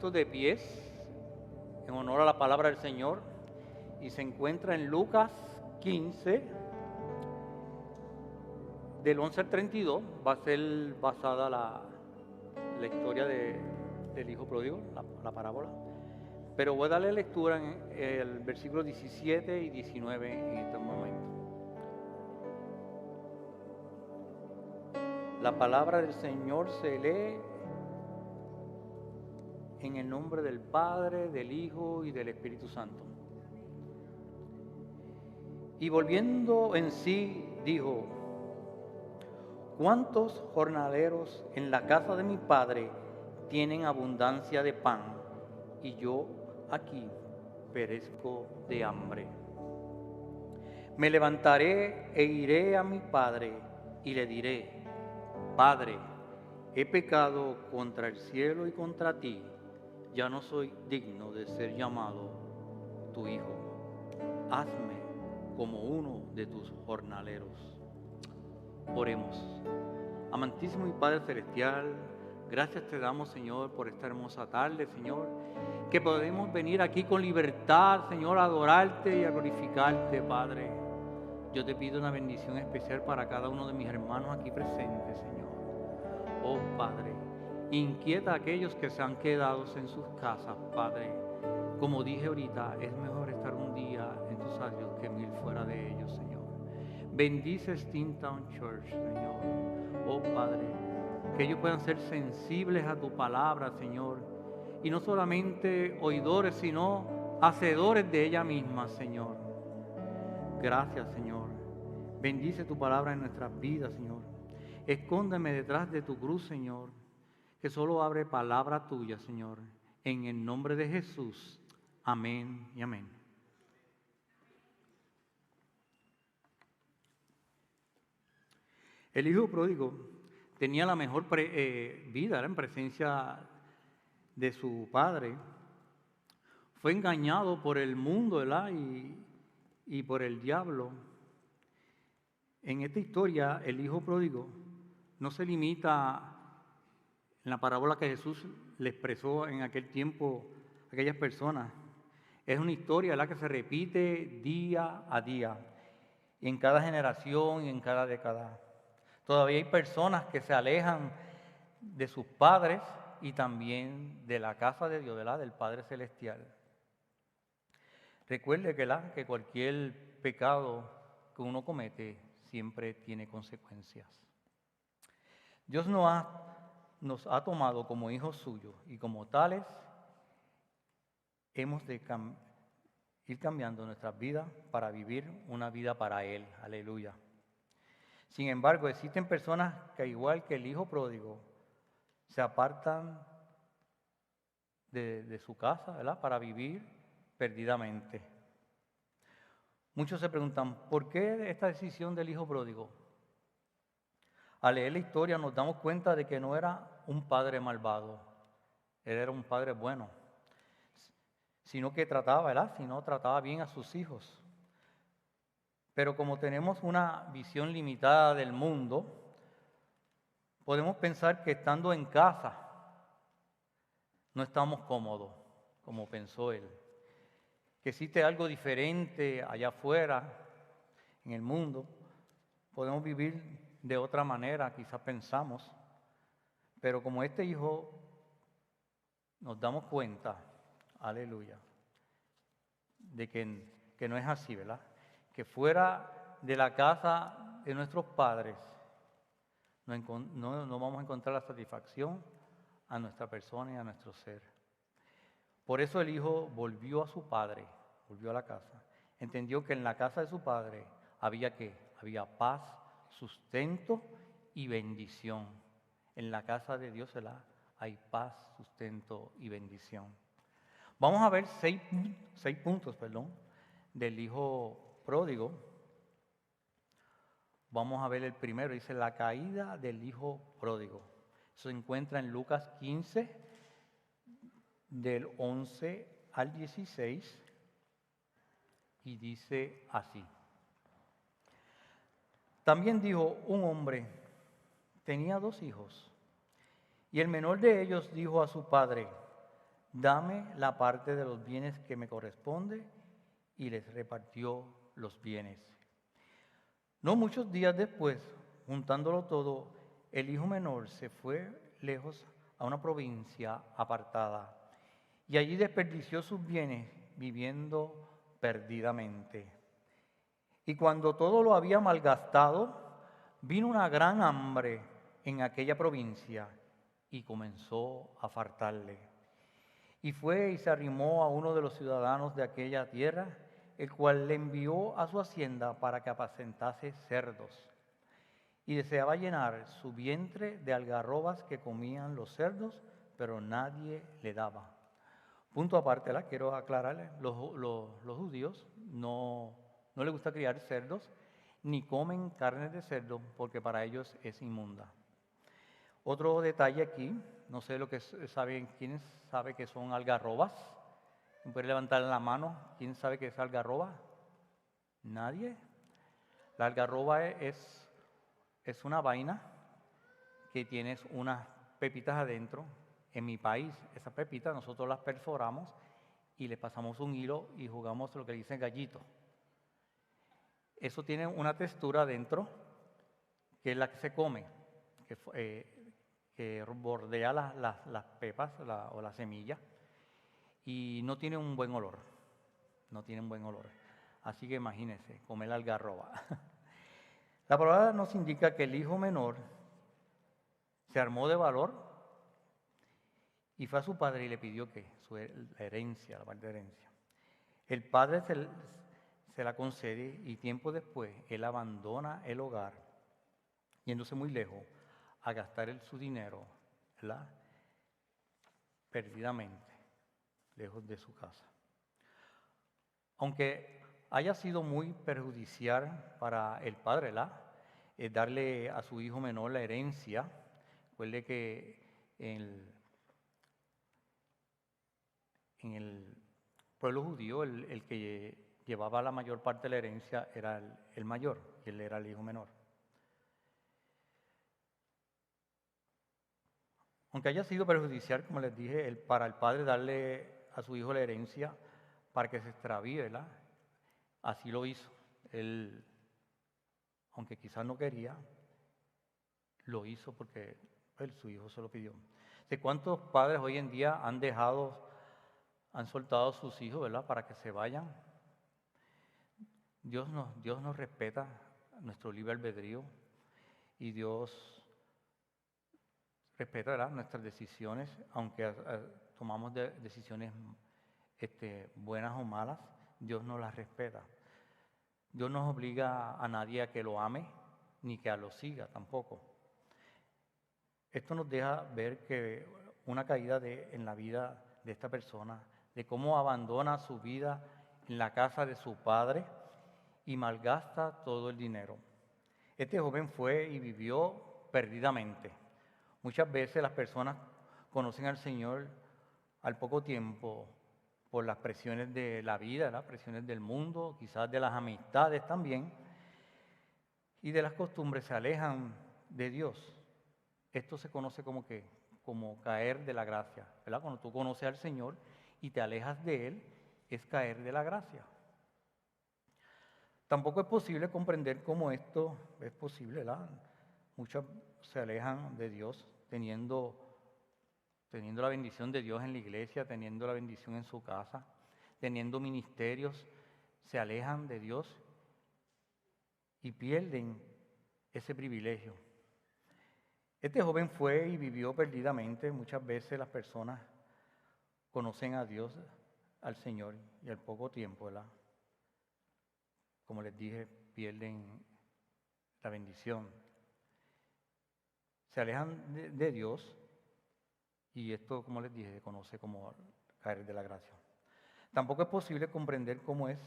puestos de pies en honor a la palabra del Señor y se encuentra en Lucas 15, del 11 al 32. Va a ser basada la historia del hijo pródigo, la parábola. Pero voy a darle lectura en el versículo 17 y 19 en este momento. La palabra del Señor se lee en el nombre del Padre, del Hijo y del Espíritu Santo. Y volviendo en sí, dijo: ¿cuántos jornaleros en la casa de mi Padre tienen abundancia de pan, y yo aquí perezco de hambre? Me levantaré e iré a mi Padre y le diré: Padre, he pecado contra el cielo y contra ti, ya no soy digno de ser llamado tu hijo. Hazme como uno de tus jornaleros. Oremos. Amantísimo y Padre Celestial, gracias te damos, Señor, por esta hermosa tarde, Señor, que podemos venir aquí con libertad, Señor, a adorarte y a glorificarte, Padre. Yo te pido una bendición especial para cada uno de mis hermanos aquí presentes, Señor. Oh, Padre, inquieta a aquellos que se han quedado en sus casas, Padre. Como dije ahorita, es mejor estar un día en tus atrios que 1000 fuera de ellos, Señor. Bendice Steamtown Church, Señor. Oh, Padre, que ellos puedan ser sensibles a tu palabra, Señor. Y no solamente oidores, sino hacedores de ella misma, Señor. Gracias, Señor. Bendice tu palabra en nuestras vidas, Señor. Escóndeme detrás de tu cruz, Señor, que solo abre palabra tuya, Señor. En el nombre de Jesús. Amén y amén. El hijo pródigo tenía la mejor vida, era en presencia de su padre. Fue engañado por el mundo, ¿verdad? Y por el diablo. En esta historia, el hijo pródigo no se limita en la parábola que Jesús le expresó en aquel tiempo a aquellas personas. Es una historia, ¿verdad?, que se repite día a día, y en cada generación y en cada década. Todavía hay personas que se alejan de sus padres y también de la casa de Dios, ¿verdad?, del Padre Celestial. Recuerde que cualquier pecado que uno comete siempre tiene consecuencias. Dios nos ha tomado como hijos suyos y como tales hemos de ir cambiando nuestras vidas para vivir una vida para Él. Aleluya. Sin embargo, existen personas que, igual que el hijo pródigo, se apartan de su casa, ¿verdad?, para vivir perdidamente. Muchos se preguntan, ¿por qué esta decisión del hijo pródigo? Al leer la historia nos damos cuenta de que no era un padre malvado, él era un padre bueno, sino que trataba bien a sus hijos. Pero como tenemos una visión limitada del mundo, podemos pensar que estando en casa no estamos cómodos, como pensó él. Que existe algo diferente allá afuera, en el mundo. Podemos vivir de otra manera, quizás pensamos. Pero como este hijo, nos damos cuenta, aleluya, de que no es así, ¿verdad? Que fuera de la casa de nuestros padres no vamos a encontrar la satisfacción a nuestra persona y a nuestro ser. Por eso el hijo volvió a su padre, volvió a la casa. Entendió que en la casa de su padre había paz, sustento y bendición. En la casa de Dios hay paz, sustento y bendición. Vamos a ver seis puntos del hijo pródigo. Vamos a ver el primero, dice la caída del hijo pródigo. Eso se encuentra en Lucas 15, del 11 al 16, y dice así. También dijo: un hombre tenía 2 hijos, y el menor de ellos dijo a su padre: dame la parte de los bienes que me corresponde, y les repartió los bienes. No muchos días después, juntándolo todo, el hijo menor se fue lejos a una provincia apartada y allí desperdició sus bienes viviendo perdidamente. Y cuando todo lo había malgastado, vino una gran hambre en aquella provincia y comenzó a faltarle. Y fue y se arrimó a uno de los ciudadanos de aquella tierra, el cual le envió a su hacienda para que apacentase cerdos. Y deseaba llenar su vientre de algarrobas que comían los cerdos, pero nadie le daba. Punto aparte, quiero aclararle, los judíos no les gusta criar cerdos, ni comen carne de cerdo, porque para ellos es inmunda. Otro detalle aquí, no sé lo que saben, ¿quién sabe que son algarrobas? ¿Puede levantar la mano? ¿Quién sabe qué es algarroba? ¿Nadie? La algarroba es una vaina que tiene unas pepitas adentro. En mi país, esas pepitas nosotros las perforamos y le pasamos un hilo y jugamos lo que dicen gallito. Eso tiene una textura adentro que es la que se come, que bordea las pepas o la semilla, y no tiene un buen olor. No tiene un buen olor. Así que imagínense, comer la algarroba. La palabra nos indica que el hijo menor se armó de valor y fue a su padre y le pidió que la herencia, la parte de herencia. El padre se la concede y tiempo después él abandona el hogar, yéndose muy lejos a gastar su dinero, ¿verdad?, perdidamente, lejos de su casa. Aunque haya sido muy perjudicial para el padre, ¿verdad?, darle a su hijo menor la herencia. Recuerde que en el pueblo judío el que llevaba la mayor parte de la herencia era el mayor, y él era el hijo menor. Aunque haya sido perjudicial, como les dije, para el padre darle a su hijo la herencia para que se extravíe, ¿verdad?, así lo hizo. Él, aunque quizás no quería, lo hizo porque su hijo se lo pidió. ¿De cuántos padres hoy en día han soltado a sus hijos, ¿verdad?, para que se vayan? Dios nos respeta nuestro libre albedrío, y Dios respeta, ¿verdad?, nuestras decisiones, aunque tomamos decisiones buenas o malas. Dios nos las respeta. Dios no obliga a nadie a que lo ame, ni que a lo siga tampoco. Esto nos deja ver que una caída en la vida de esta persona, de cómo abandona su vida en la casa de su padre y malgasta todo el dinero. Este joven fue y vivió perdidamente. Muchas veces las personas conocen al Señor al poco tiempo por las presiones de la vida, las presiones del mundo, quizás de las amistades también, y de las costumbres, se alejan de Dios. Esto se conoce como caer de la gracia, ¿verdad? Cuando tú conoces al Señor y te alejas de Él, es caer de la gracia. Tampoco es posible comprender cómo esto es posible, ¿verdad? Muchos se alejan de Dios teniendo la bendición de Dios en la iglesia, teniendo la bendición en su casa, teniendo ministerios, se alejan de Dios y pierden ese privilegio. Este joven fue y vivió perdidamente. Muchas veces las personas conocen a Dios, al Señor, y al poco tiempo, ¿verdad?, como les dije, pierden la bendición. Se alejan de Dios, y esto, como les dije, se conoce como caer de la gracia. Tampoco es posible comprender cómo es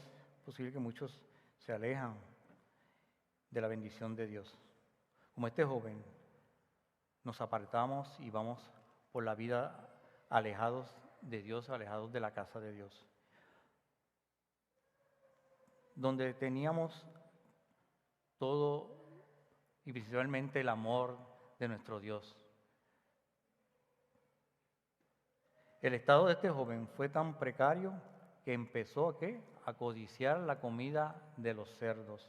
posible que muchos se alejan de la bendición de Dios. Como este joven, nos apartamos y vamos por la vida alejados de Dios, alejados de la casa de Dios, donde teníamos todo, y principalmente el amor de nuestro Dios. El estado de este joven fue tan precario que empezó a codiciar la comida de los cerdos.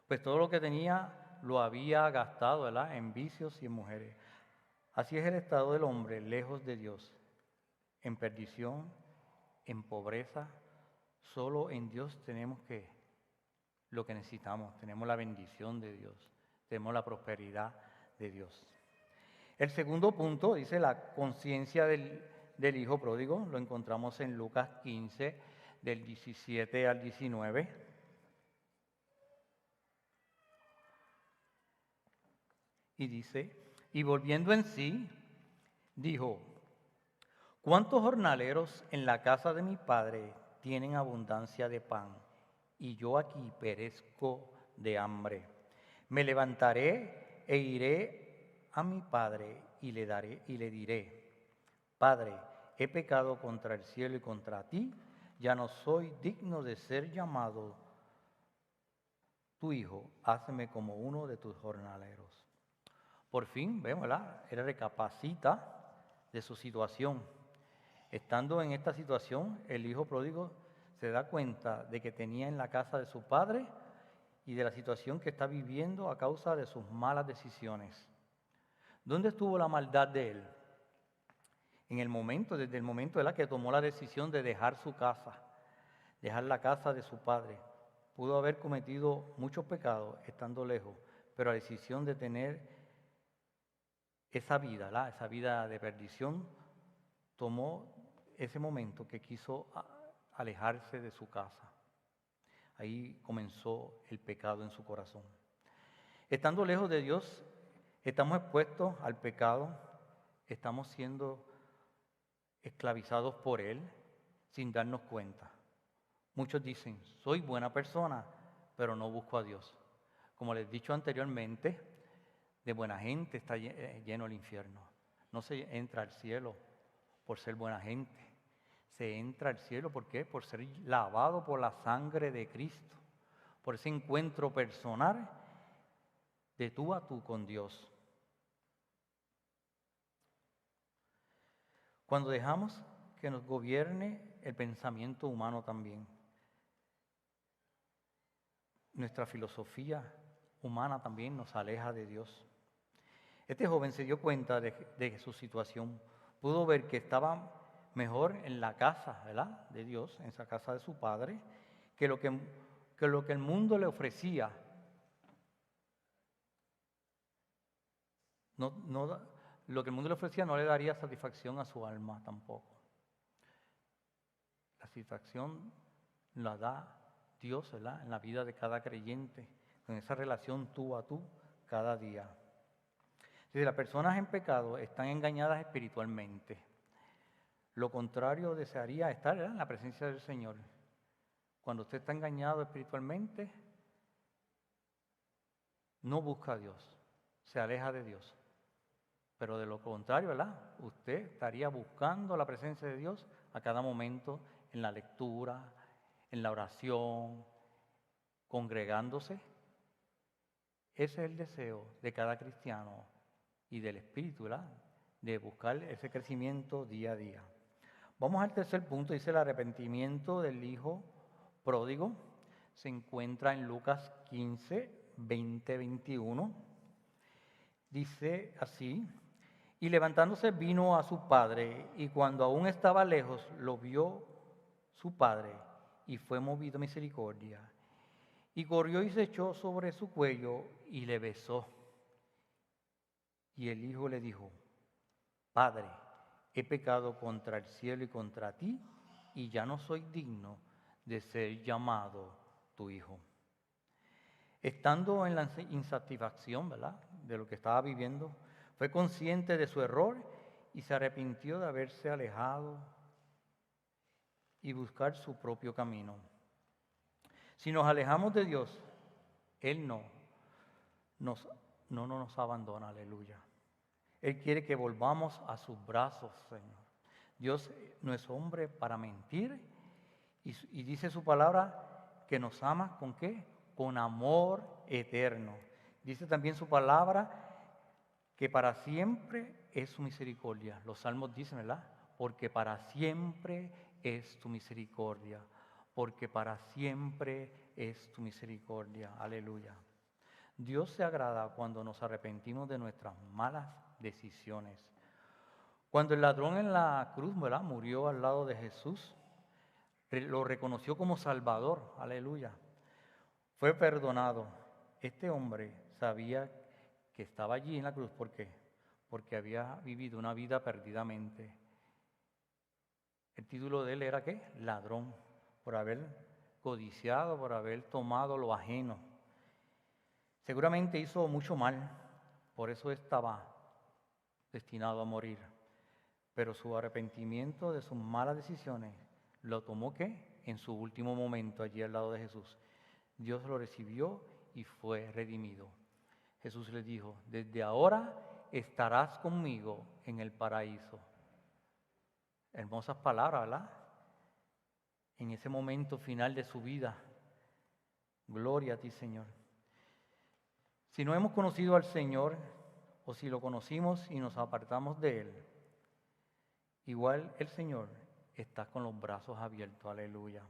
Pues todo lo que tenía lo había gastado, ¿verdad?, en vicios y en mujeres. Así es el estado del hombre lejos de Dios, en perdición, en pobreza. Solo en Dios tenemos lo que necesitamos, tenemos la bendición de Dios, tenemos la prosperidad de Dios. El segundo punto dice la conciencia del hijo pródigo, lo encontramos en Lucas 15, del 17 al 19. Y dice, y volviendo en sí, dijo, ¿cuántos jornaleros en la casa de mi padre tienen abundancia de pan? Y yo aquí perezco de hambre. Me levantaré e iré a mi padre y le diré, Padre, he pecado contra el cielo y contra ti, ya no soy digno de ser llamado tu hijo, hazme como uno de tus jornaleros. Por fin, vemos, ¿verdad? Él recapacita de su situación. Estando en esta situación, el hijo pródigo se da cuenta de que tenía en la casa de su padre y de la situación que está viviendo a causa de sus malas decisiones. ¿Dónde estuvo la maldad de él? Desde el momento que tomó la decisión de dejar su casa, dejar la casa de su padre. Pudo haber cometido muchos pecados estando lejos, pero la decisión de tener esa vida de perdición, tomó ese momento que quiso alejarse de su casa. Ahí comenzó el pecado en su corazón. Estando lejos de Dios, estamos expuestos al pecado, estamos siendo esclavizados por Él sin darnos cuenta. Muchos dicen, soy buena persona, pero no busco a Dios. Como les he dicho anteriormente, de buena gente está lleno el infierno. No se entra al cielo por ser buena gente. Se entra al cielo, ¿por qué? Por ser lavado por la sangre de Cristo. Por ese encuentro personal de tú a tú con Dios. Cuando dejamos que nos gobierne el pensamiento humano también, nuestra filosofía humana también nos aleja de Dios. Este joven se dio cuenta de su situación, pudo ver que estaba mejor en la casa, ¿verdad?, de Dios, en esa casa de su padre, que lo que el mundo le ofrecía. Lo que el mundo le ofrecía no le daría satisfacción a su alma tampoco. La satisfacción la da Dios, ¿verdad?, en la vida de cada creyente, con esa relación tú a tú cada día. Si las personas en pecado están engañadas espiritualmente, lo contrario desearía estar, ¿verdad?, en la presencia del Señor. Cuando usted está engañado espiritualmente, no busca a Dios, se aleja de Dios. Pero de lo contrario, ¿verdad?, usted estaría buscando la presencia de Dios a cada momento en la lectura, en la oración, congregándose. Ese es el deseo de cada cristiano y del Espíritu, ¿verdad?, de buscar ese crecimiento día a día. Vamos al tercer punto, dice el arrepentimiento del hijo pródigo. Se encuentra en Lucas 15, 20, 21. Dice así, y levantándose vino a su padre, y cuando aún estaba lejos, lo vio su padre, y fue movido a misericordia. Y corrió y se echó sobre su cuello, y le besó. Y el hijo le dijo, Padre, he pecado contra el cielo y contra ti, y ya no soy digno de ser llamado tu hijo. Estando en la insatisfacción, ¿verdad?, de lo que estaba viviendo, fue consciente de su error y se arrepintió de haberse alejado y buscar su propio camino. Si nos alejamos de Dios, Él no nos abandona, aleluya. Él quiere que volvamos a sus brazos, Señor. Dios no es hombre para mentir y dice su palabra que nos ama ¿con qué? Con amor eterno. Dice también su palabra que para siempre es su misericordia. Los salmos dicen, ¿verdad? porque para siempre es tu misericordia, porque para siempre es tu misericordia. Aleluya. Dios se agrada cuando nos arrepentimos de nuestras malas decisiones. Cuando el ladrón en la cruz, ¿verdad?, murió al lado de Jesús, lo reconoció como Salvador. Aleluya. Fue perdonado. Este hombre sabía que estaba allí en la cruz. ¿Por qué? Porque había vivido una vida perdidamente. El título de él era ¿qué? Ladrón, por haber codiciado, por haber tomado lo ajeno. Seguramente hizo mucho mal, por eso estaba destinado a morir. Pero su arrepentimiento de sus malas decisiones lo tomó ¿qué? En su último momento allí al lado de Jesús. Dios lo recibió y fue redimido. Jesús le dijo, desde ahora estarás conmigo en el paraíso. Hermosas palabras, ¿verdad? En ese momento final de su vida. Gloria a ti, Señor. Si no hemos conocido al Señor, o si lo conocimos y nos apartamos de Él, igual el Señor está con los brazos abiertos, aleluya,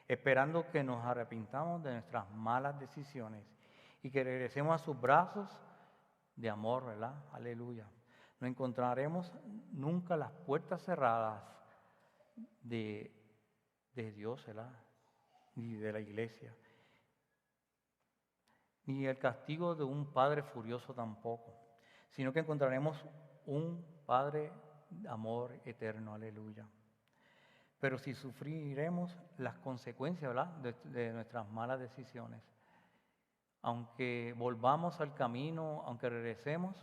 esperando que nos arrepintamos de nuestras malas decisiones y que regresemos a sus brazos de amor, ¿verdad? Aleluya. No encontraremos nunca las puertas cerradas de Dios, ¿verdad? Ni de la iglesia. Ni el castigo de un padre furioso tampoco, sino que encontraremos un Padre de amor eterno, aleluya. Pero si sufriremos las consecuencias, ¿verdad?, de nuestras malas decisiones, aunque volvamos al camino, aunque regresemos,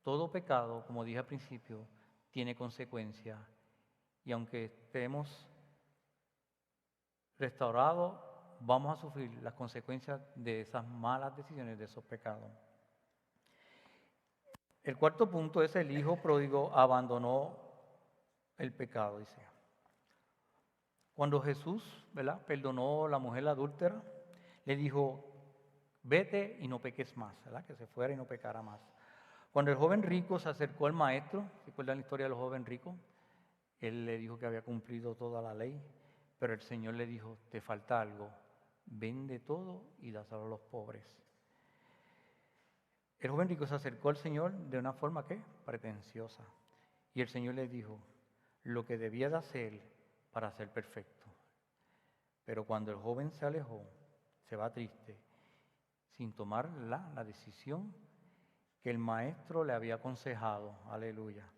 todo pecado, como dije al principio, tiene consecuencias. Y aunque estemos restaurados, vamos a sufrir las consecuencias de esas malas decisiones, de esos pecados. El cuarto punto es el hijo pródigo abandonó el pecado, dice. Cuando Jesús, ¿verdad?, perdonó a la mujer adúltera, le dijo, vete y no peques más, ¿verdad?, que se fuera y no pecara más. Cuando el joven rico se acercó al maestro, ¿recuerdan la historia del joven rico? Él le dijo que había cumplido toda la ley, pero el Señor le dijo, te falta algo, vende todo y dáselo a los pobres. El joven rico se acercó al Señor de una forma, ¿qué?, pretenciosa. Y el Señor le dijo, lo que debía de hacer para ser perfecto. Pero cuando el joven se alejó, se va triste, sin tomar la decisión que el maestro le había aconsejado. Aleluya.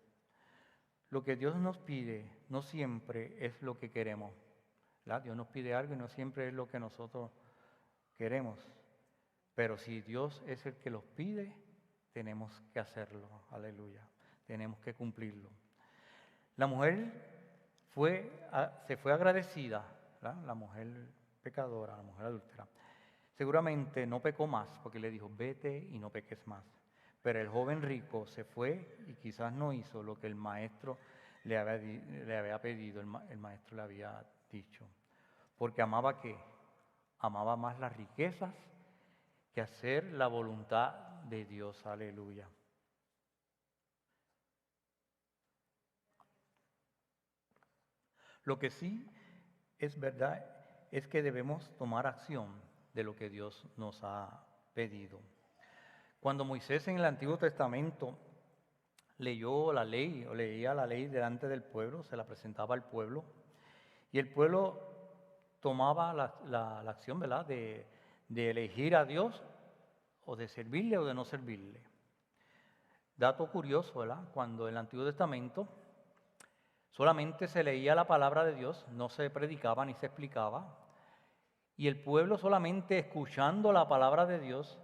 Lo que Dios nos pide no siempre es lo que queremos, ¿verdad? Dios nos pide algo y no siempre es lo que nosotros queremos. Pero si Dios es el que los pide, tenemos que hacerlo. Aleluya. Tenemos que cumplirlo. La mujer se fue agradecida, ¿verdad?, la mujer pecadora, la mujer adúltera. Seguramente no pecó más porque le dijo, vete y no peques más. Pero el joven rico se fue y quizás no hizo lo que el maestro le había pedido, el maestro le había dicho. Porque amaba ¿qué? Amaba más las riquezas que hacer la voluntad de Dios. Aleluya. Lo que sí es verdad es que debemos tomar acción de lo que Dios nos ha pedido. Cuando Moisés en el Antiguo Testamento leyó la ley o leía la ley delante del pueblo, se la presentaba al pueblo, y el pueblo tomaba la acción, ¿verdad?, de elegir a Dios o de servirle o de no servirle. Dato curioso, ¿verdad?, cuando en el Antiguo Testamento solamente se leía la palabra de Dios, no se predicaba ni se explicaba, y el pueblo solamente escuchando la palabra de Dios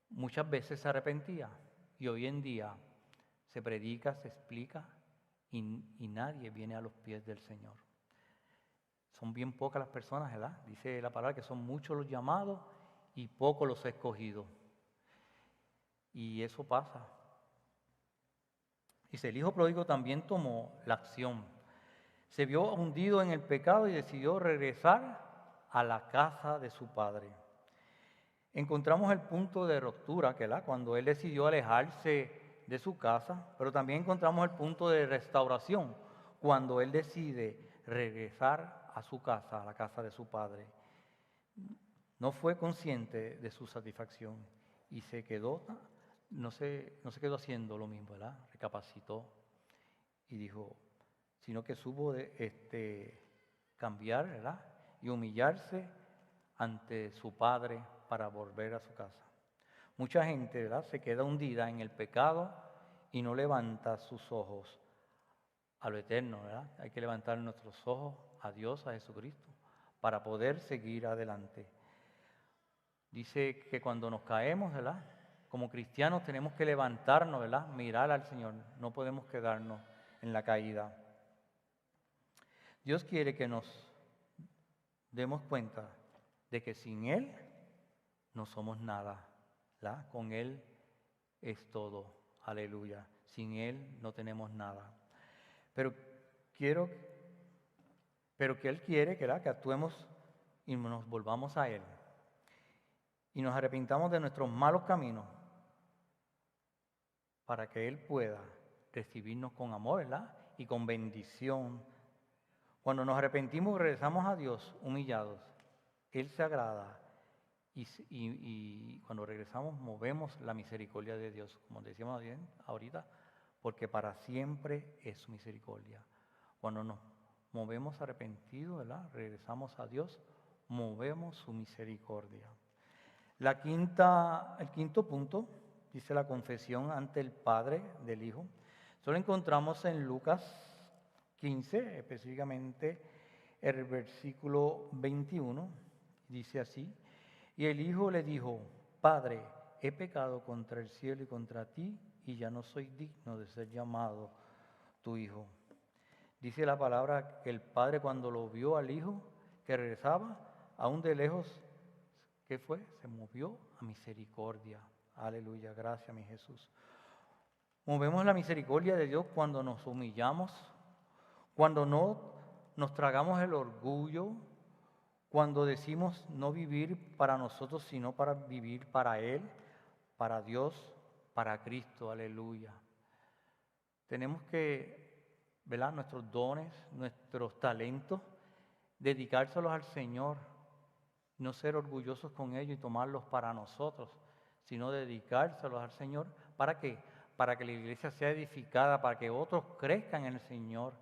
muchas veces se arrepentía. Y hoy en día se predica, se explica y nadie viene a los pies del Señor. Son bien pocas las personas, ¿verdad? Dice la palabra que son muchos los llamados y pocos los escogidos. Y eso pasa. Dice, el hijo pródigo también tomó la acción. Se vio hundido en el pecado y decidió regresar a la casa de su padre. Encontramos el punto de ruptura, cuando él decidió alejarse de su casa, pero también encontramos el punto de restauración, cuando él decide regresar a su casa, a la casa de su padre, no fue consciente de su satisfacción y se quedó, no se quedó haciendo lo mismo, ¿verdad? Recapacitó y dijo, sino que supo cambiar, ¿verdad? Y humillarse ante su padre para volver a su casa. Mucha gente, ¿verdad?, se queda hundida en el pecado y no levanta sus ojos a lo eterno, ¿verdad? Hay que levantar nuestros ojos a Dios, a Jesucristo, para poder seguir adelante. Dice que cuando nos caemos, ¿verdad?, como cristianos tenemos que levantarnos, ¿verdad?, mirar al Señor. No podemos quedarnos en la caída. Dios quiere que nos demos cuenta de que sin Él no somos nada, ¿verdad? Con Él es todo. Aleluya. Sin Él no tenemos nada. Pero que Él quiere, ¿verdad?, que actuemos y nos volvamos a Él. Y nos arrepintamos de nuestros malos caminos para que Él pueda recibirnos con amor, ¿verdad?, y con bendición. Cuando nos arrepentimos y regresamos a Dios humillados, Él se agrada y cuando regresamos movemos la misericordia de Dios, como decíamos bien ahorita, porque para siempre es su misericordia. Cuando nos movemos arrepentidos, ¿verdad?, regresamos a Dios, movemos su misericordia. El quinto punto dice la confesión ante el Padre del Hijo. Eso lo encontramos en Lucas 15, específicamente el versículo 21, dice así: y el Hijo le dijo, Padre, he pecado contra el cielo y contra ti, y ya no soy digno de ser llamado tu Hijo. Dice la palabra que el Padre, cuando lo vio al Hijo que regresaba, aún de lejos, ¿qué fue? Se movió a misericordia. Aleluya, gracias mi Jesús. Movemos la misericordia de Dios cuando nos humillamos, cuando no nos tragamos el orgullo, cuando decimos no vivir para nosotros, sino para vivir para Él, para Dios, para Cristo. Aleluya. Tenemos que, ¿verdad?, nuestros dones, nuestros talentos, dedicárselos al Señor. No ser orgullosos con ellos y tomarlos para nosotros, sino dedicárselos al Señor. ¿Para qué? Para que la iglesia sea edificada, para que otros crezcan en el Señor,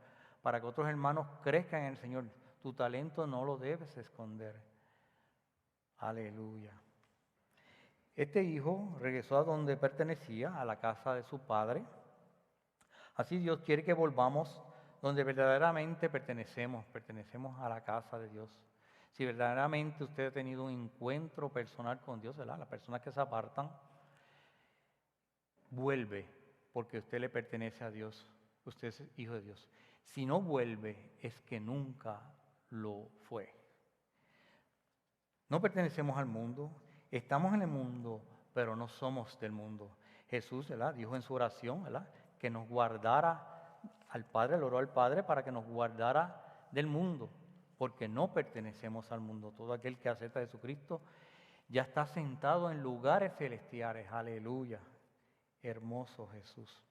para que otros hermanos crezcan en el Señor. Tu talento no lo debes esconder. Aleluya. Este hijo regresó a donde pertenecía, a la casa de su padre. Así Dios quiere que volvamos donde verdaderamente pertenecemos a la casa de Dios. Si verdaderamente usted ha tenido un encuentro personal con Dios, ¿verdad?, las personas que se apartan, vuelve, porque usted le pertenece a Dios, usted es hijo de Dios. Si no vuelve, es que nunca lo fue. No pertenecemos al mundo, estamos en el mundo, pero no somos del mundo. Jesús, ¿verdad?, dijo en su oración, ¿verdad?, que nos guardara al Padre, le oró al Padre para que nos guardara del mundo, porque no pertenecemos al mundo. Todo aquel que acepta a Jesucristo ya está sentado en lugares celestiales. Aleluya. Hermoso Jesús.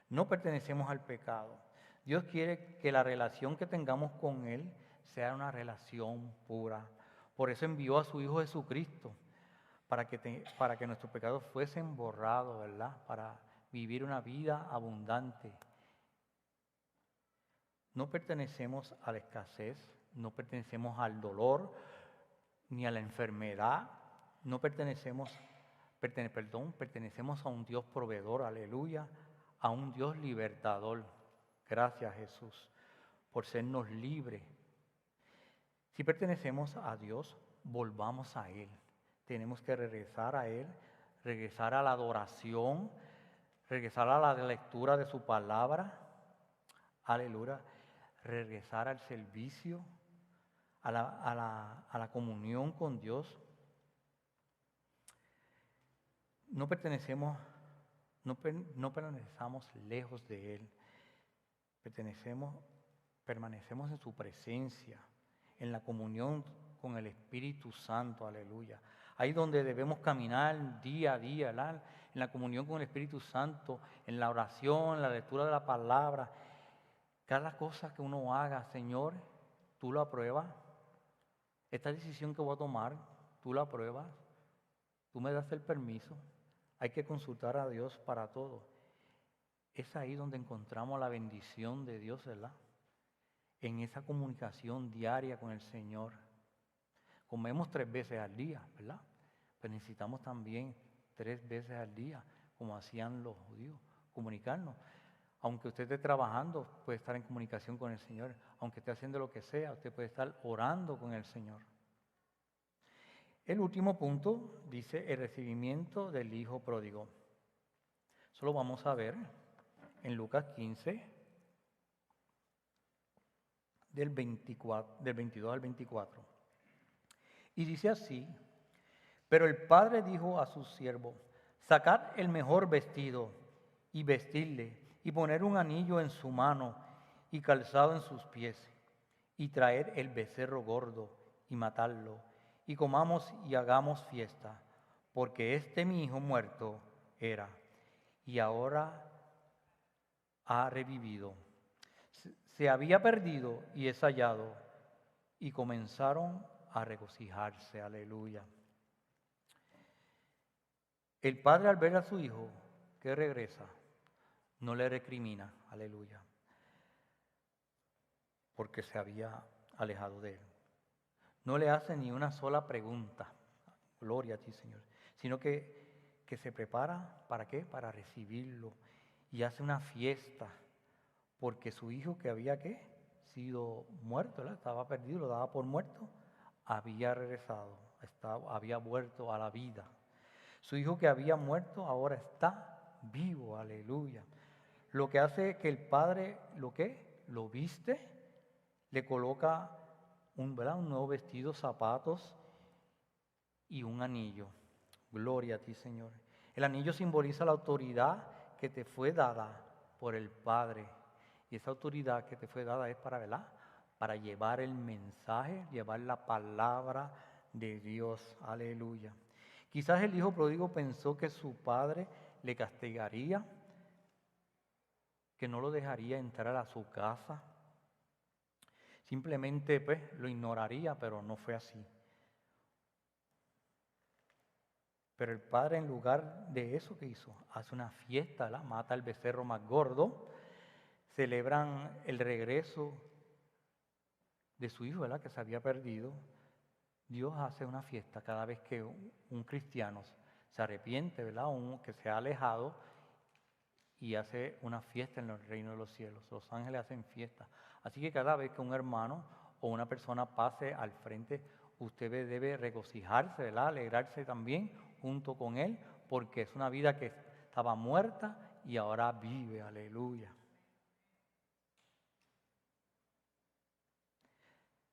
No pertenecemos al pecado. Dios quiere que la relación que tengamos con Él sea una relación pura. Por eso envió a su Hijo Jesucristo, para que nuestros pecados fuesen borrados, ¿verdad?, para vivir una vida abundante. No pertenecemos a la escasez, no pertenecemos al dolor, ni a la enfermedad. No pertenecemos a un Dios proveedor, aleluya, a un Dios libertador. Gracias Jesús por sernos libres. Si pertenecemos a Dios, volvamos a Él. Tenemos que regresar a Él, regresar a la adoración, regresar a la lectura de su palabra, aleluya, regresar al servicio, a la comunión con Dios. No permanezcamos lejos de Él. Permanecemos en su presencia, en la comunión con el Espíritu Santo, aleluya. Ahí donde debemos caminar día a día, ¿verdad?, en la comunión con el Espíritu Santo, en la oración, en la lectura de la palabra. Cada cosa que uno haga, Señor, tú lo apruebas. Esta decisión que voy a tomar, tú la apruebas. Tú me das el permiso. Hay que consultar a Dios para todo. Es ahí donde encontramos la bendición de Dios, ¿verdad? En esa comunicación diaria con el Señor. Comemos 3 veces al día, ¿verdad? Pero necesitamos también 3 veces al día, como hacían los judíos, comunicarnos. Aunque usted esté trabajando, puede estar en comunicación con el Señor. Aunque esté haciendo lo que sea, usted puede estar orando con el Señor. El último punto dice el recibimiento del Hijo pródigo. Eso lo vamos a ver en Lucas 15, del 22 al 24. Y dice así: pero el padre dijo a sus siervos: sacad el mejor vestido y vestirle, y poner un anillo en su mano y calzado en sus pies, y traer el becerro gordo y matarlo, y comamos y hagamos fiesta, porque mi hijo muerto era, y ahora ha revivido. Se había perdido y es hallado, y comenzaron a regocijarse. Aleluya. El padre, al ver a su hijo que regresa, no le recrimina, aleluya, porque se había alejado de él. No le hace ni una sola pregunta, gloria a ti, Señor, sino que se prepara, ¿para qué? Para recibirlo, y hace una fiesta, porque su hijo que había, ¿qué? Sido muerto, ¿verdad? Estaba perdido, lo daba por muerto, había regresado, había vuelto a la vida. Su hijo que había muerto ahora está vivo, aleluya. Lo que hace que el padre, lo viste, le coloca un nuevo vestido, zapatos y un anillo. Gloria a ti, Señor. El anillo simboliza la autoridad que te fue dada por el Padre. Y esa autoridad que te fue dada es para, ¿verdad? Para llevar el mensaje, llevar la palabra de Dios. Aleluya. Quizás el hijo pródigo pensó que su padre le castigaría, que no lo dejaría entrar a su casa. Simplemente pues lo ignoraría, pero no fue así. Pero el padre, en lugar de eso, ¿qué hizo? Hace una fiesta, ¿verdad? Mata al becerro más gordo, celebran el regreso de su hijo, ¿verdad? Que se había perdido. Dios hace una fiesta cada vez que un cristiano se arrepiente, ¿verdad? Que se ha alejado, y hace una fiesta en el reino de los cielos. Los ángeles hacen fiesta. Así que cada vez que un hermano o una persona pase al frente, usted debe regocijarse, ¿verdad? Alegrarse también junto con él, porque es una vida que estaba muerta y ahora vive. Aleluya.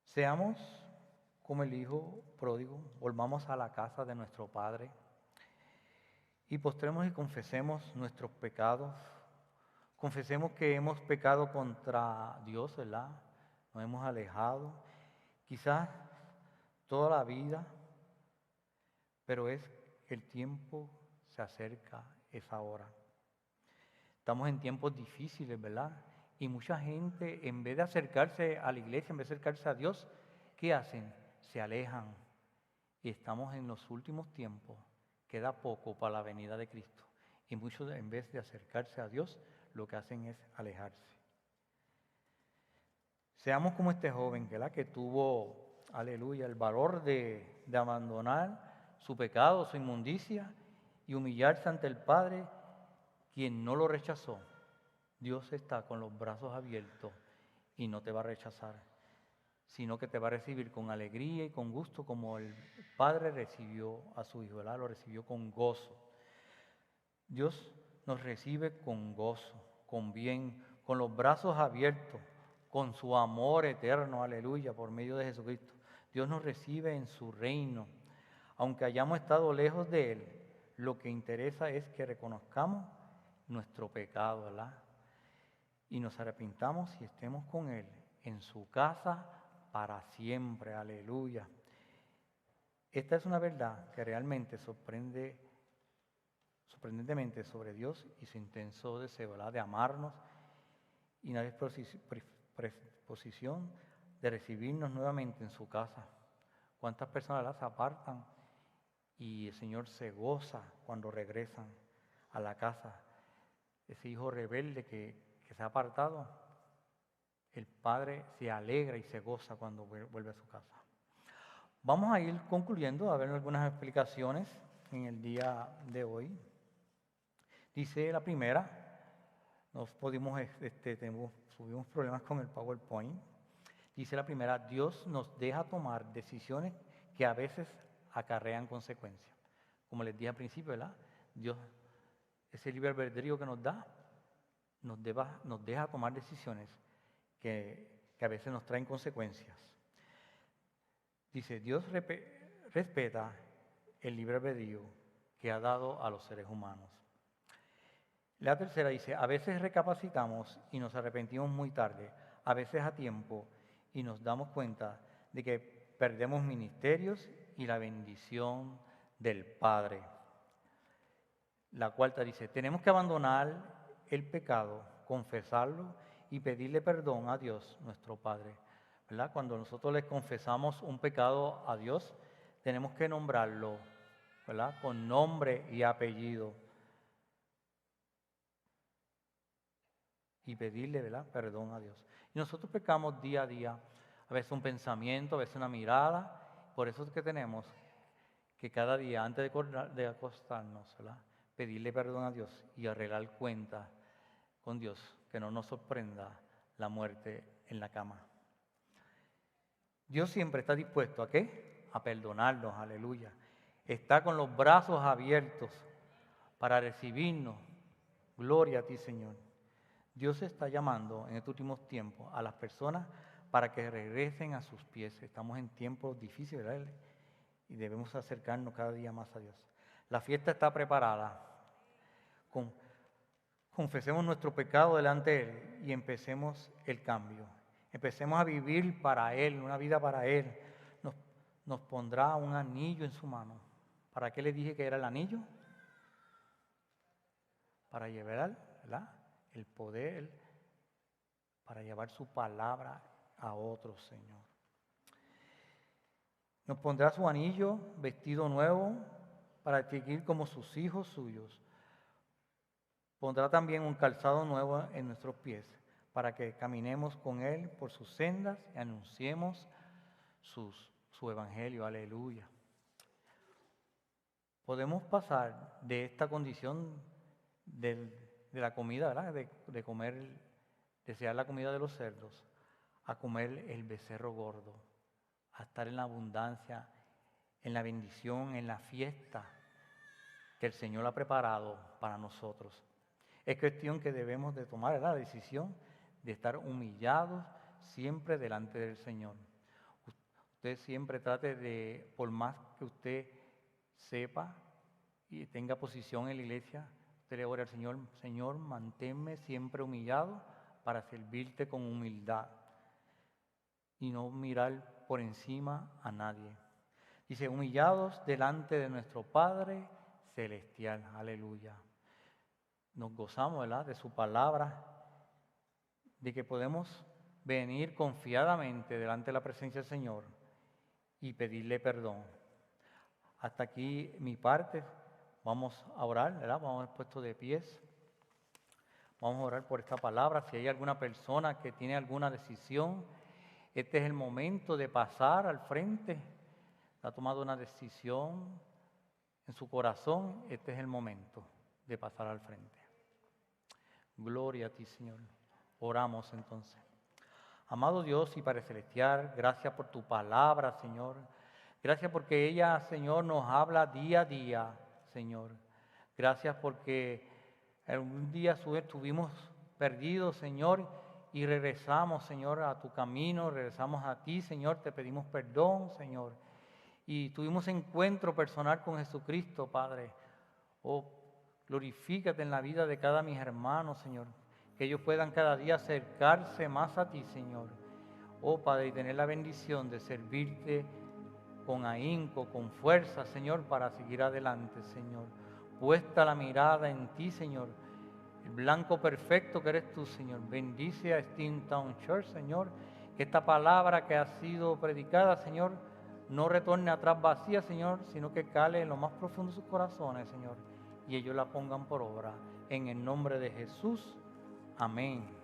Seamos como el hijo pródigo, volvamos a la casa de nuestro Padre y postremos y confesemos nuestros pecados. Confesemos que hemos pecado contra Dios, ¿verdad? Nos hemos alejado, quizás toda la vida, pero el tiempo se acerca, es ahora. Estamos en tiempos difíciles, ¿verdad? Y mucha gente, en vez de acercarse a la iglesia, en vez de acercarse a Dios, ¿qué hacen? Se alejan. Y estamos en los últimos tiempos. Queda poco para la venida de Cristo. Y muchos, en vez de acercarse a Dios, lo que hacen es alejarse. Seamos como este joven, ¿verdad? Que tuvo, aleluya, el valor de abandonar su pecado, su inmundicia, y humillarse ante el Padre, quien no lo rechazó. Dios está con los brazos abiertos y no te va a rechazar, sino que te va a recibir con alegría y con gusto, como el Padre recibió a su Hijo, ¿verdad? Lo recibió con gozo. Dios nos recibe con gozo, con bien, con los brazos abiertos, con su amor eterno, aleluya, por medio de Jesucristo. Dios nos recibe en su reino. Aunque hayamos estado lejos de Él, lo que interesa es que reconozcamos nuestro pecado, ¿verdad? Y nos arrepintamos y estemos con Él en su casa para siempre, aleluya. Esta es una verdad que realmente sorprendentemente sobre Dios y su intenso deseo, ¿verdad? De amarnos y no hay predisposición de recibirnos nuevamente en su casa. ¿Cuántas personas las apartan y el Señor se goza cuando regresan a la casa? Ese hijo rebelde que se ha apartado, el Padre se alegra y se goza cuando vuelve a su casa. Vamos a ir concluyendo, a ver algunas explicaciones en el día de hoy. Dice la primera, tuvimos problemas con el PowerPoint. Dice la primera, Dios nos deja tomar decisiones que a veces acarrean consecuencias. Como les dije al principio, ¿verdad? Dios, ese libre albedrío que nos da, nos deja tomar decisiones que a veces nos traen consecuencias. Dice, Dios respeta el libre albedrío que ha dado a los seres humanos. La tercera dice, a veces recapacitamos y nos arrepentimos muy tarde, a veces a tiempo, y nos damos cuenta de que perdemos ministerios y la bendición del Padre. La cuarta dice, tenemos que abandonar el pecado, confesarlo y pedirle perdón a Dios, nuestro Padre. ¿Verdad? Cuando nosotros le confesamos un pecado a Dios, tenemos que nombrarlo, ¿verdad? Con nombre y apellido. Y pedirle, ¿verdad?, perdón a Dios. Y nosotros pecamos día a día, a veces un pensamiento, a veces una mirada. Por eso es que tenemos que cada día, antes de acostarnos, ¿verdad?, pedirle perdón a Dios y arreglar cuentas con Dios, que no nos sorprenda la muerte en la cama. Dios siempre está dispuesto ¿a qué? A perdonarnos, aleluya. Está con los brazos abiertos para recibirnos. Gloria a ti, Señor. Dios está llamando en estos últimos tiempos a las personas para que regresen a sus pies. Estamos en tiempos difíciles, ¿verdad? Y debemos acercarnos cada día más a Dios. La fiesta está preparada. Confesemos nuestro pecado delante de Él y empecemos el cambio. Empecemos a vivir para Él, una vida para Él. Nos pondrá un anillo en su mano. ¿Para qué le dije que era el anillo? Para llevar, ¿verdad?, el poder, para llevar su palabra a otros, Señor. Nos pondrá su anillo, vestido nuevo, para seguir como sus hijos suyos. Pondrá también un calzado nuevo en nuestros pies, para que caminemos con Él por sus sendas y anunciemos su evangelio. Aleluya. Podemos pasar de esta condición de la comida, ¿verdad?, de comer, desear la comida de los cerdos, a comer el becerro gordo, a estar en la abundancia, en la bendición, en la fiesta que el Señor ha preparado para nosotros. Es cuestión que debemos de tomar la decisión de estar humillados siempre delante del Señor. Usted siempre trate de, por más que usted sepa y tenga posición en la iglesia, usted le ore al Señor, Señor, manténme siempre humillado para servirte con humildad y no mirar por encima a nadie. Dice, humillados delante de nuestro Padre Celestial. Aleluya. Nos gozamos, ¿verdad?, de su palabra, de que podemos venir confiadamente delante de la presencia del Señor y pedirle perdón. Hasta aquí mi parte. Vamos a orar, ¿verdad? Vamos a estar puestos de pies. Vamos a orar por esta palabra. Si hay alguna persona que tiene alguna decisión, este es el momento de pasar al frente. Ha tomado una decisión en su corazón, este es el momento de pasar al frente. Gloria a ti, Señor. Oramos entonces. Amado Dios y Padre Celestial, gracias por tu palabra, Señor. Gracias porque ella, Señor, nos habla día a día, Señor. Gracias porque algún día estuvimos perdidos, Señor, y regresamos, Señor, a tu camino, regresamos a ti, Señor, te pedimos perdón, Señor. Y tuvimos encuentro personal con Jesucristo, Padre. Oh, glorifícate en la vida de cada mis hermanos, Señor. Que ellos puedan cada día acercarse más a ti, Señor. Oh, Padre, y tener la bendición de servirte con ahínco, con fuerza, Señor, para seguir adelante, Señor. Puesta la mirada en ti, Señor, el blanco perfecto que eres tú, Señor. Bendice a Steamtown Church, Señor. Que esta palabra que ha sido predicada, Señor, no retorne atrás vacía, Señor, sino que cale en lo más profundo de sus corazones, Señor, y ellos la pongan por obra. En el nombre de Jesús. Amén.